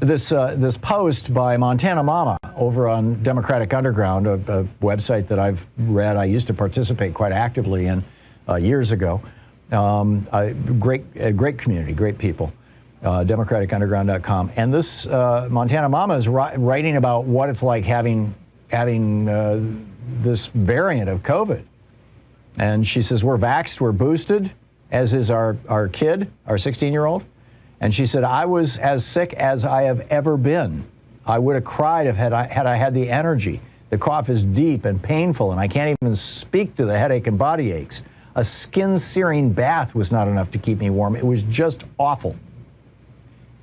this post by Montana Mama over on Democratic Underground, a website that I've read. I used to participate quite actively in years ago. Great community, great people. DemocraticUnderground.com. And this Montana Mama is writing about what it's like having this variant of COVID. And she says, we're vaxxed, we're boosted, as is our kid, our 16-year-old. And she said, I was as sick as I have ever been. I would have cried had I had the energy. The cough is deep and painful, and I can't even speak to the headache and body aches. A skin-searing bath was not enough to keep me warm. It was just awful.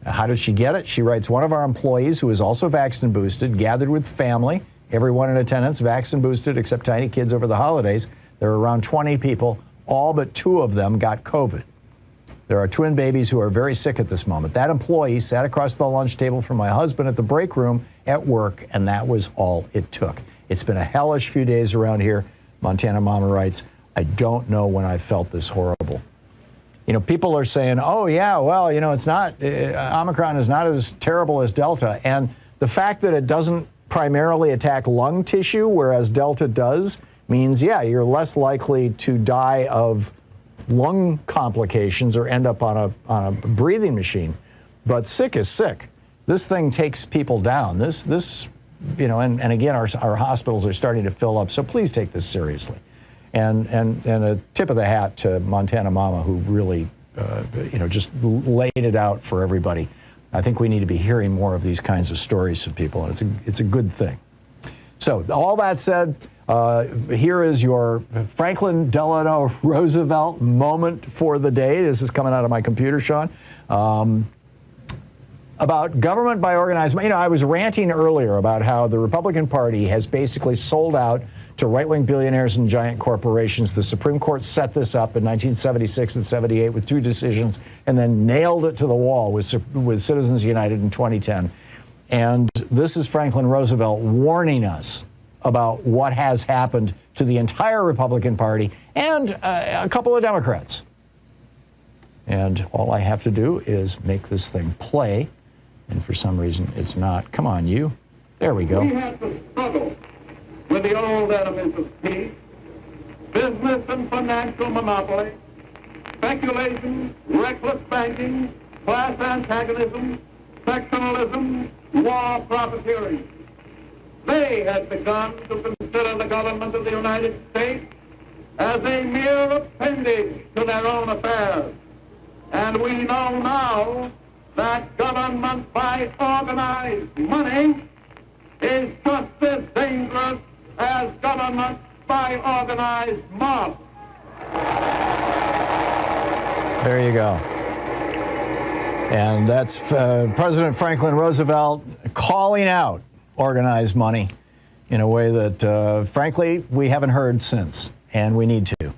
How did she get it? She writes, one of our employees, who is also vaxxed and boosted, gathered with family, everyone in attendance, vaxxed and boosted, except tiny kids over the holidays. There were around 20 people. All but 2 of them got COVID. There are twin babies who are very sick at this moment. That employee sat across the lunch table from my husband at the break room at work, and that was all it took. It's been a hellish few days around here. Montana Mama writes, I don't know when I felt this horrible. You know, people are saying, oh, yeah, well, you know, it's not, Omicron is not as terrible as Delta. And the fact that it doesn't primarily attack lung tissue, whereas Delta does, means, yeah, you're less likely to die of lung complications or end up on a breathing machine. But sick is sick. This thing takes people down. This, you know, and again, our hospitals are starting to fill up. So please take this seriously. And a tip of the hat to Montana Mama, who really, you know, just laid it out for everybody. I think we need to be hearing more of these kinds of stories from people, and it's a good thing. So all that said, here is your Franklin Delano Roosevelt moment for the day. This is coming out of my computer, Sean. About government by organized. You know, I was ranting earlier about how the Republican Party has basically sold out to right-wing billionaires and giant corporations. The Supreme Court set this up in 1976 and 78 with 2 decisions, and then nailed it to the wall with Citizens United in 2010. And this is Franklin Roosevelt warning us about what has happened to the entire Republican Party and a couple of Democrats. And all I have to do is make this thing play. And for some reason, it's not. Come on, you. There we go. We have to struggle with the old enemies of peace, business and financial monopoly, speculation, reckless banking, class antagonism, sectionalism, war profiteering. They had begun to consider the government of the United States as a mere appendage to their own affairs. And we know now that government by organized money is just as dangerous as government by organized mob. There you go. And that's President Franklin Roosevelt calling out organized money in a way that, frankly, we haven't heard since, and we need to.